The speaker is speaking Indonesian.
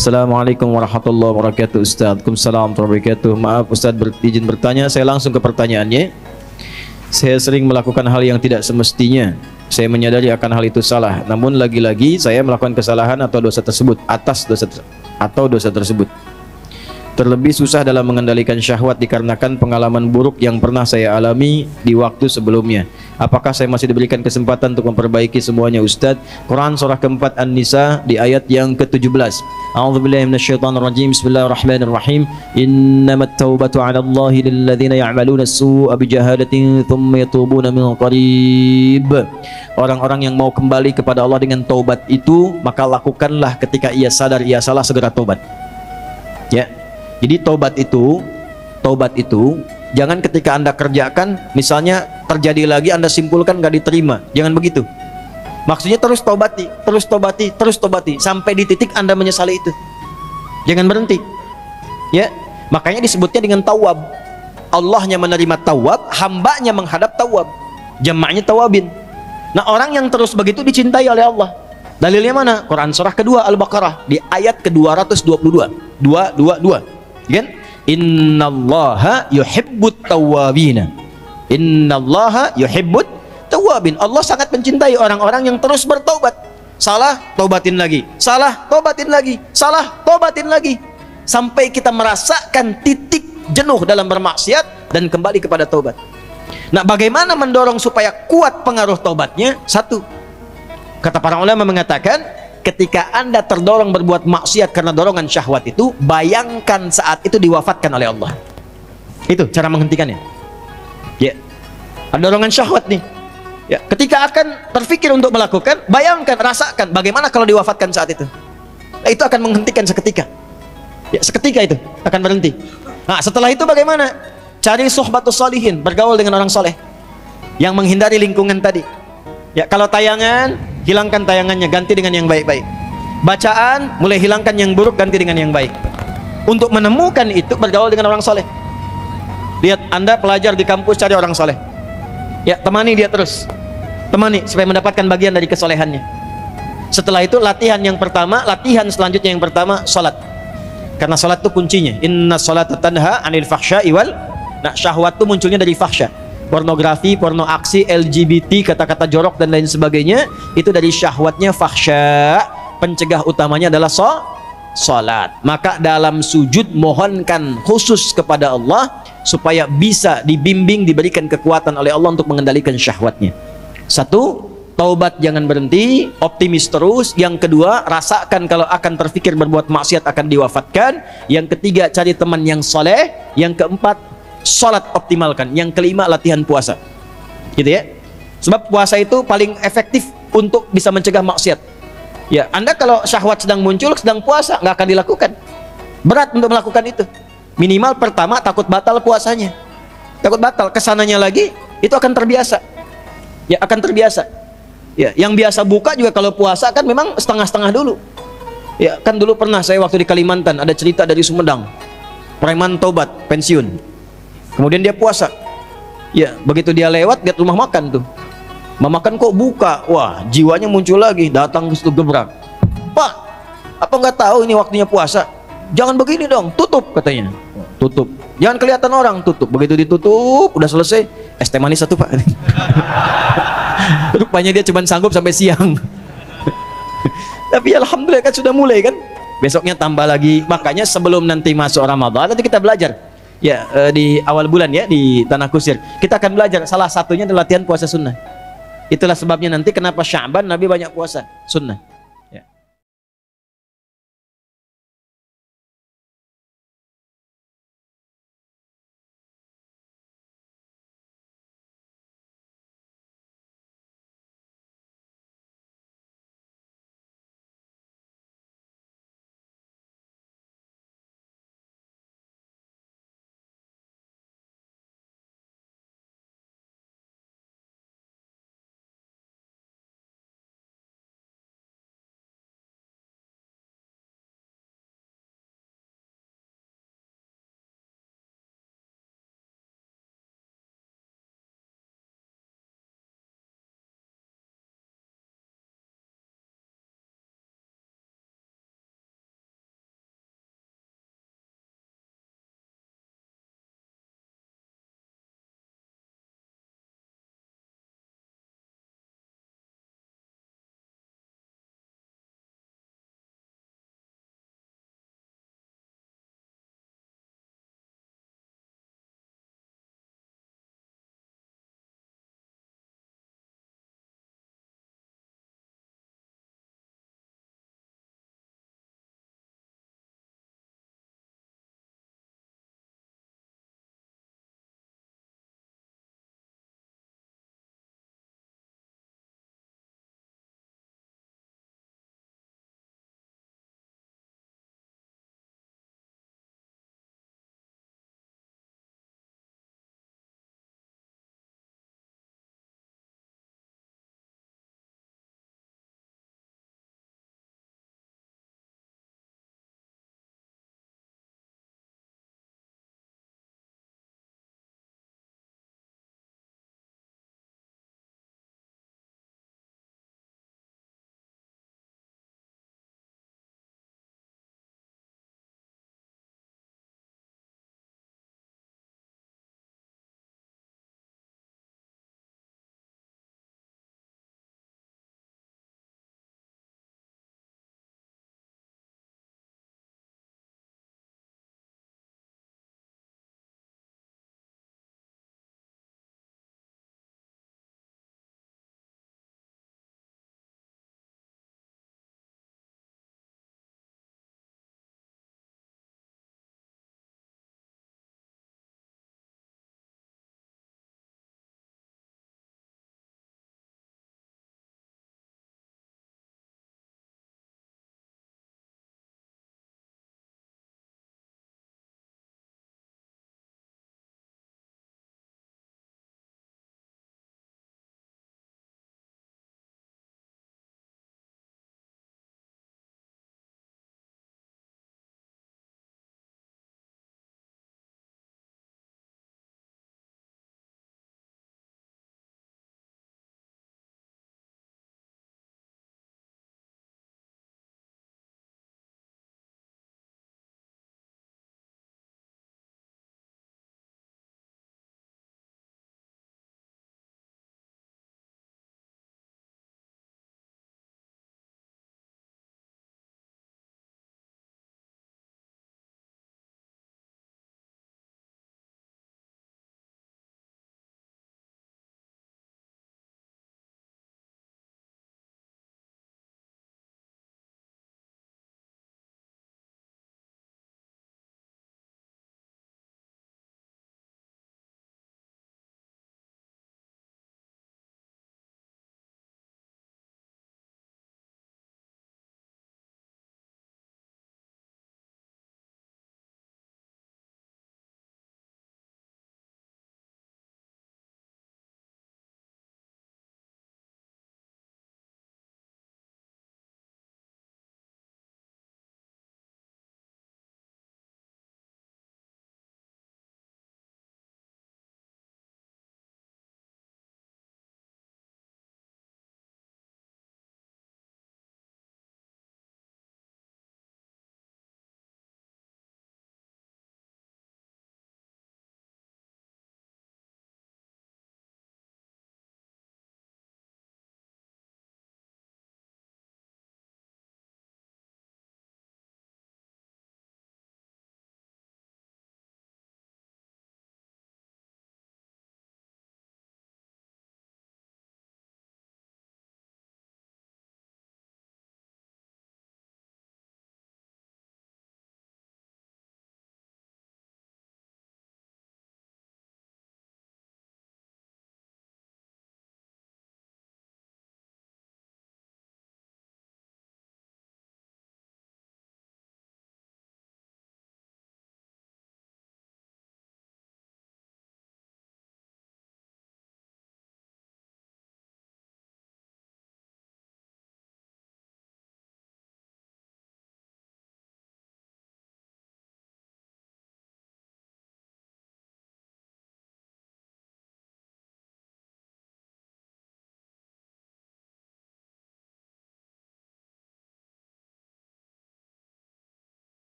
Assalamualaikum warahmatullahi wabarakatuh Ustaz. Waalaikumsalam warahmatullahi wabarakatuh. Maaf Ustaz, izin bertanya. Saya langsung ke pertanyaannya. Saya sering melakukan hal yang tidak semestinya. Saya menyadari akan hal itu salah. Namun lagi-lagi saya melakukan kesalahan atau dosa tersebut dosa tersebut. Terlebih susah dalam mengendalikan syahwat dikarenakan pengalaman buruk yang pernah saya alami di waktu sebelumnya. Apakah saya masih diberikan kesempatan untuk memperbaiki semuanya Ustaz? Quran surah keempat An-Nisa di ayat yang ke-17. A'udzubillahi minasyaitonirrajim. Bismillahirrahmanirrahim. Innamat taubatu 'ala Allahi lilladzina ya'maluna as-su'a bijahalatin tsumma yatubuna min qarib. Orang-orang yang mau kembali kepada Allah dengan taubat itu, maka lakukanlah ketika ia sadar ia salah, segera taubat. Ya. Jadi taubat itu jangan ketika Anda kerjakan, misalnya terjadi lagi Anda simpulkan nggak diterima, jangan begitu. Maksudnya terus taubati sampai di titik Anda menyesali itu. Jangan berhenti. Ya, makanya disebutnya dengan tawab. Allahnya menerima tawab, hambanya menghadap tawab. Jamaknya tawabin. Nah, orang yang terus begitu dicintai oleh Allah. Dalilnya mana? Quran surah kedua Al-Baqarah di ayat ke-222. 222. Kan? Innallaha yuhibbut tawwabina. Innallaha yuhibbut tawwabin. Allah sangat mencintai orang-orang yang terus bertaubat. Salah, taubatin lagi. Salah, taubatin lagi. Salah, taubatin lagi. Sampai kita merasakan titik jenuh dalam bermaksiat dan kembali kepada taubat. Nah, bagaimana mendorong supaya kuat pengaruh taubatnya? Satu, kata para ulama mengatakan, ketika Anda terdorong berbuat maksiat karena dorongan syahwat itu, bayangkan saat itu diwafatkan oleh Allah. Itu cara menghentikannya. Ya, ada dorongan syahwat nih. Ya, ketika akan terfikir untuk melakukan, bayangkan, rasakan bagaimana kalau diwafatkan saat itu. Nah, itu akan menghentikan seketika. Ya, seketika itu akan berhenti. Nah, setelah itu bagaimana? Cari suhbatus sholihin, bergaul dengan orang soleh yang menghindari lingkungan tadi. Ya, kalau tayangan, hilangkan tayangannya, ganti dengan yang baik-baik. Bacaan, mulai hilangkan yang buruk, ganti dengan yang baik. Untuk menemukan itu, bergaul dengan orang soleh. Lihat, Anda pelajar di kampus, cari orang soleh. Ya, temani dia terus. Temani, supaya mendapatkan bagian dari kesolehannya. Setelah itu, latihan selanjutnya yang pertama, salat. Karena salat itu kuncinya. Inna salata tanha anil fahsya'i wal. Nah, syahwat itu munculnya dari fahsya. Pornografi, porno aksi, LGBT, kata-kata jorok dan lain sebagainya, itu dari syahwatnya fahsya. Pencegah utamanya adalah salat. Maka dalam sujud mohonkan khusus kepada Allah supaya bisa dibimbing, diberikan kekuatan oleh Allah untuk mengendalikan syahwatnya. Satu, taubat jangan berhenti, optimis terus. Yang kedua, rasakan kalau akan terfikir berbuat maksiat akan diwafatkan. Yang ketiga, cari teman yang soleh. Yang keempat, salat optimalkan. Yang kelima, latihan puasa. Gitu ya. Sebab puasa itu paling efektif untuk bisa mencegah maksiat. Ya, Anda kalau syahwat sedang muncul, sedang puasa, nggak akan dilakukan. Berat untuk melakukan itu. Minimal pertama takut batal puasanya. Takut batal, kesananya lagi itu akan terbiasa. Ya, akan terbiasa. Ya, yang biasa buka juga kalau puasa kan memang setengah-setengah dulu. Ya, kan dulu pernah saya waktu di Kalimantan ada cerita dari Sumedang. Preman tobat, pensiun. Kemudian dia puasa. Ya, begitu dia lewat, lihat rumah makan tuh. Rumah makan kok buka. Wah, jiwanya muncul lagi, datang ke situ gebrak. Pak, apa nggak tahu ini waktunya puasa? Jangan begini dong, tutup katanya. Tutup. Jangan kelihatan orang, tutup. Begitu ditutup, udah selesai. Es teh manis satu, Pak. Rupanya dia cuma sanggup sampai siang. Tapi alhamdulillah kan sudah mulai kan. Besoknya tambah lagi. Makanya sebelum nanti masuk Ramadan, nanti kita belajar. Ya, di awal bulan ya di Tanah Kusir kita akan belajar, salah satunya adalah latihan puasa sunnah. Itulah sebabnya nanti kenapa Sya'ban Nabi banyak puasa sunnah.